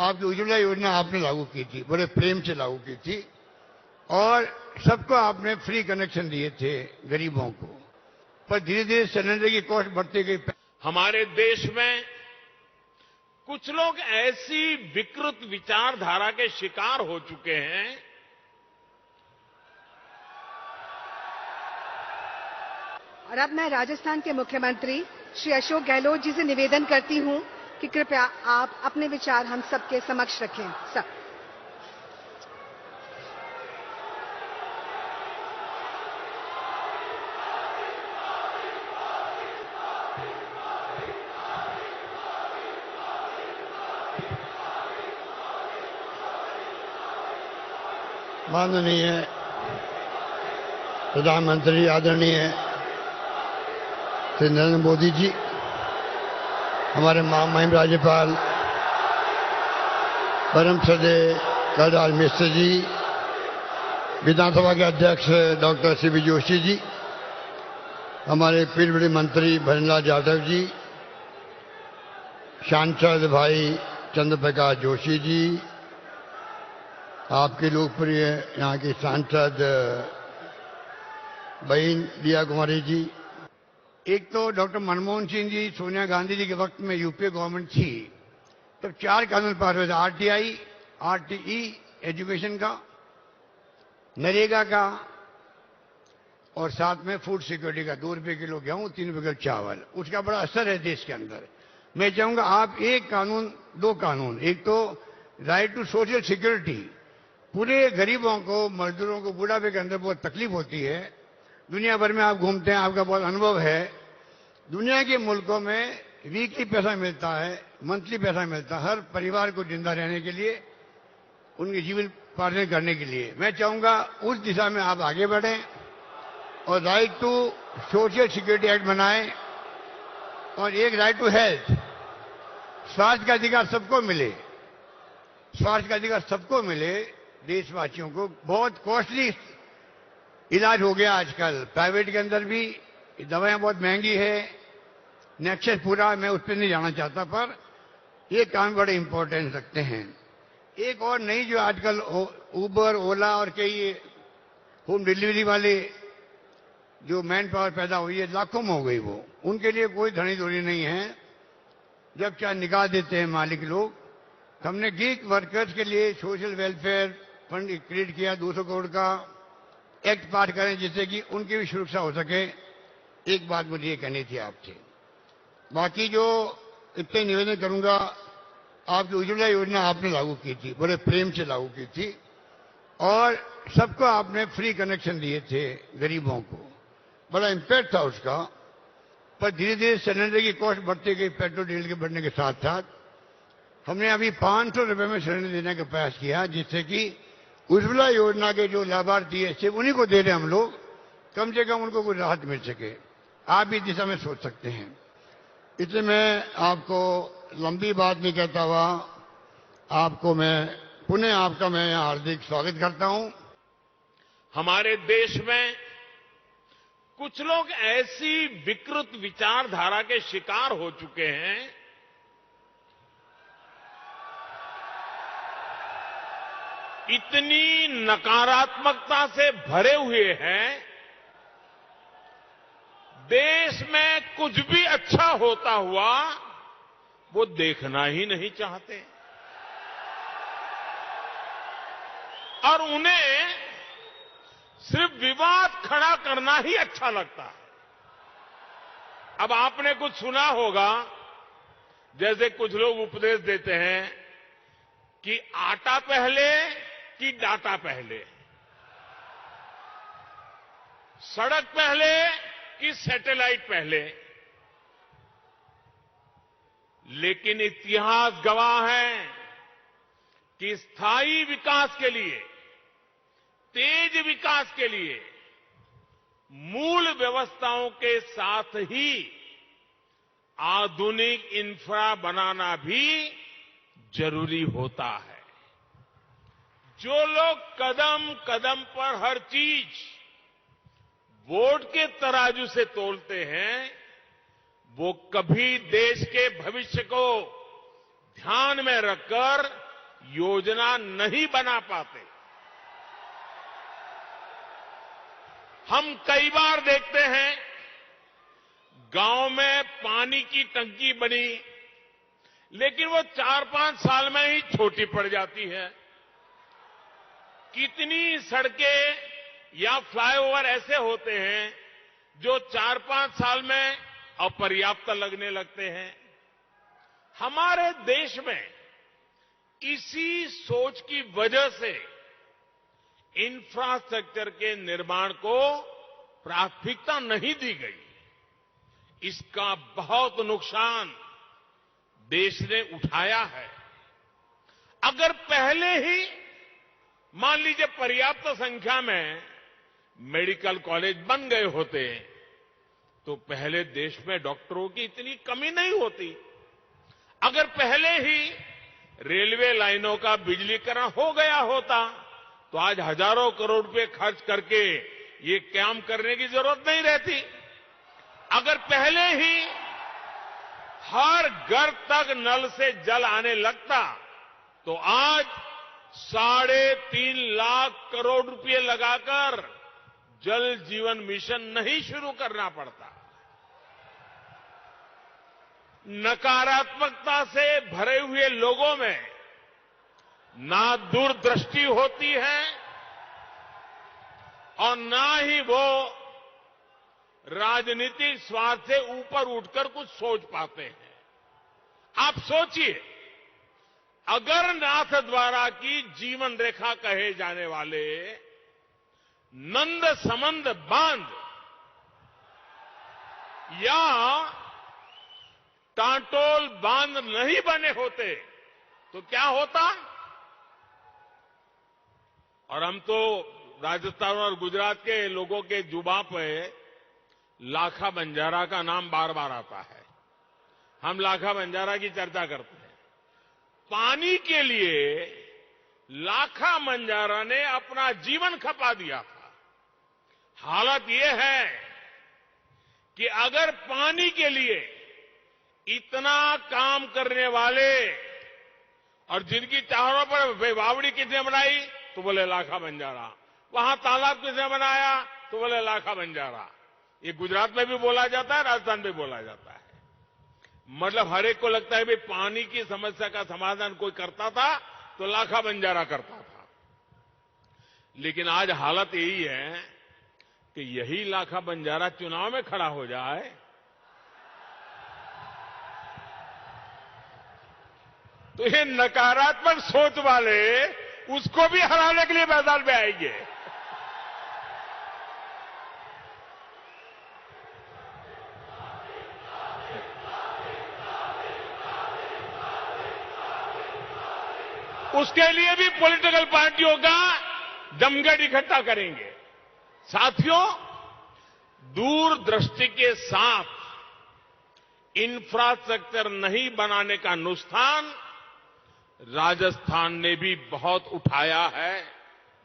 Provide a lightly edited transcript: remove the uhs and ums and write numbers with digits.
आपकी उज्ज्वला योजना आपने लागू की थी, बड़े प्रेम से लागू की थी और सबको आपने फ्री कनेक्शन दिए थे गरीबों को। पर धीरे धीरे सिलेंडर की कॉस्ट बढ़ती गई। हमारे देश में कुछ लोग ऐसी विकृत विचारधारा के शिकार हो चुके हैं और अब मैं राजस्थान के मुख्यमंत्री श्री अशोक गहलोत जी से निवेदन करती हूं कि कृपया आप अपने विचार हम सबके समक्ष रखें। सब माननीय प्रधानमंत्री आदरणीय श्री नरेंद्र मोदी जी, हमारे महामहिम राज्यपाल परम श्रद्धेय कलराज मिश्र जी, विधानसभा के अध्यक्ष डॉक्टर सीबी जोशी जी, हमारे पीढ़ मंत्री भजनलाल यादव जी, सांसद भाई चंद्र प्रकाश जोशी जी, आपके लोकप्रिय यहाँ की सांसद बहन दिया कुमारी जी। एक तो डॉक्टर मनमोहन सिंह जी, सोनिया गांधी जी के वक्त में यूपीए गवर्नमेंट थी, तब 4 कानून पास हुए थे, आरटीआई, आरटीई एजुकेशन का, नरेगा का और साथ में फूड सिक्योरिटी का, 2 रुपए किलो गेहूं, 3 रुपए किलो चावल। उसका बड़ा असर है देश के अंदर। मैं चाहूंगा आप एक कानून, 2 कानून, एक तो राइट टू सोशल सिक्योरिटी, पूरे गरीबों को, मजदूरों को, बुढ़ापे के अंदर बहुत तकलीफ होती है। दुनिया भर में आप घूमते हैं, आपका बहुत अनुभव है। दुनिया के मुल्कों में वीकली पैसा मिलता है, मंथली पैसा मिलता है हर परिवार को जिंदा रहने के लिए, उनके जीवन पालन करने के लिए। मैं चाहूंगा उस दिशा में आप आगे बढ़ें और right to social security act बनाएं और एक राइट टू हेल्थ, स्वास्थ्य का अधिकार सबको मिले, स्वास्थ्य का अधिकार सबको मिले। देशवासियों को बहुत कॉस्टली इलाज हो गया आजकल, प्राइवेट के अंदर भी दवाएं बहुत महंगी है, नेक्सस पूरा, मैं उस पर नहीं जाना चाहता, पर ये काम बड़े इंपॉर्टेंट रखते हैं। एक और नई जो आजकल उबर, ओला और कई होम डिलीवरी वाले जो मैन पावर पैदा हुई है, लाखों में हो गई वो, उनके लिए कोई धनी धोनी नहीं है, जब चाहे निकाल देते हैं मालिक लोग। हमने गीग वर्कर्स के लिए सोशल वेलफेयर फंड क्रिएट किया, 200 करोड़ का एक्ट पास करें जिससे कि उनकी भी सुरक्षा हो सके। एक बात मुझे ये कहनी थी आपसे, बाकी जो इतने निवेदन करूंगा, आपकी उज्ज्वला योजना आपने लागू की थी, बड़े प्रेम से लागू की थी और सबको आपने फ्री कनेक्शन दिए थे गरीबों को, बड़ा इम्पैक्ट था उसका। पर धीरे धीरे सिलेंडर की कॉस्ट बढ़ती गई, पेट्रोल डीजल के बढ़ने के साथ साथ हमने अभी 500 रुपए में सिलेंडर देने का प्रयास किया, जिससे कि उज्ज्वला योजना के जो लाभार्थी है सिर्फ उन्हीं को दे रहे हम लोग, कम से कम उनको कुछ राहत मिल सके। आप इस दिशा में सोच सकते हैं। इसलिए मैं आपको लंबी बात नहीं कहता हुआ, आपको मैं पुनः आपका मैं हार्दिक स्वागत करता हूं। हमारे देश में कुछ लोग ऐसी विकृत विचारधारा के शिकार हो चुके हैं इतनी नकारात्मकता से भरे हुए हैं, देश में कुछ भी अच्छा होता हुआ वो देखना ही नहीं चाहते और उन्हें सिर्फ विवाद खड़ा करना ही अच्छा लगता है। अब आपने कुछ सुना होगा, जैसे कुछ लोग उपदेश देते हैं कि आटा पहले कि डाटा पहले, सड़क पहले कि सैटेलाइट पहले। लेकिन इतिहास गवाह है कि स्थायी विकास के लिए, तेज विकास के लिए मूल व्यवस्थाओं के साथ ही आधुनिक इंफ्रा बनाना भी जरूरी होता है। जो लोग कदम कदम पर हर चीज वोट के तराजू से तोलते हैं, वो कभी देश के भविष्य को ध्यान में रखकर योजना नहीं बना पाते। हम कई बार देखते हैं गांव में पानी की टंकी बनी, लेकिन वो 4-5 साल में ही छोटी पड़ जाती है। कितनी सड़कें या फ्लाईओवर ऐसे होते हैं जो 4-5 साल में अपर्याप्त लगने लगते हैं। हमारे देश में इसी सोच की वजह से इंफ्रास्ट्रक्चर के निर्माण को प्राथमिकता नहीं दी गई। इसका बहुत नुकसान देश ने उठाया है। अगर पहले ही मान लीजिए पर्याप्त संख्या में मेडिकल कॉलेज बन गए होते तो पहले देश में डॉक्टरों की इतनी कमी नहीं होती। अगर पहले ही रेलवे लाइनों का बिजलीकरण हो गया होता तो आज हजारों करोड़ रुपए खर्च करके ये काम करने की जरूरत नहीं रहती। अगर पहले ही हर घर तक नल से जल आने लगता तो आज 3.5 लाख करोड़ रुपए लगाकर जल जीवन मिशन नहीं शुरू करना पड़ता। नकारात्मकता से भरे हुए लोगों में ना दूरदृष्टि होती है और ना ही वो राजनीतिक स्वार्थ से ऊपर उठकर कुछ सोच पाते हैं। आप सोचिए, अगर नाथद्वारा की जीवन रेखा कहे जाने वाले नंद समंद बांध या टाटोल बांध नहीं बने होते तो क्या होता। और हम तो राजस्थान और गुजरात के लोगों के जुबान पे लाखा बंजारा का नाम बार बार आता है। हम लाखा बंजारा की चर्चा करते हैं। पानी के लिए लाखा बंजारा ने अपना जीवन खपा दिया था। हालत यह है कि अगर पानी के लिए इतना काम करने वाले और जिनकी चारों पर बावड़ी किसने बनाई तो बोले लाखा बंजारा, वहां तालाब किसने बनाया तो बोले लाखा बंजारा। ये गुजरात में भी बोला जाता है, राजस्थान में बोला जाता है। मतलब हर एक को लगता है भाई पानी की समस्या का समाधान कोई करता था तो लाखा बंजारा करता था। लेकिन आज हालत यही है कि यही लाखा बंजारा चुनाव में खड़ा हो जाए तो ये नकारात्मक सोच वाले उसको भी हराने के लिए मैदान में आएंगे। उसके लिए भी पॉलिटिकल पार्टियों का जमघट इकट्ठा करेंगे। साथियों, दूरदृष्टि के साथ इंफ्रास्ट्रक्चर नहीं बनाने का नुकसान राजस्थान ने भी बहुत उठाया है।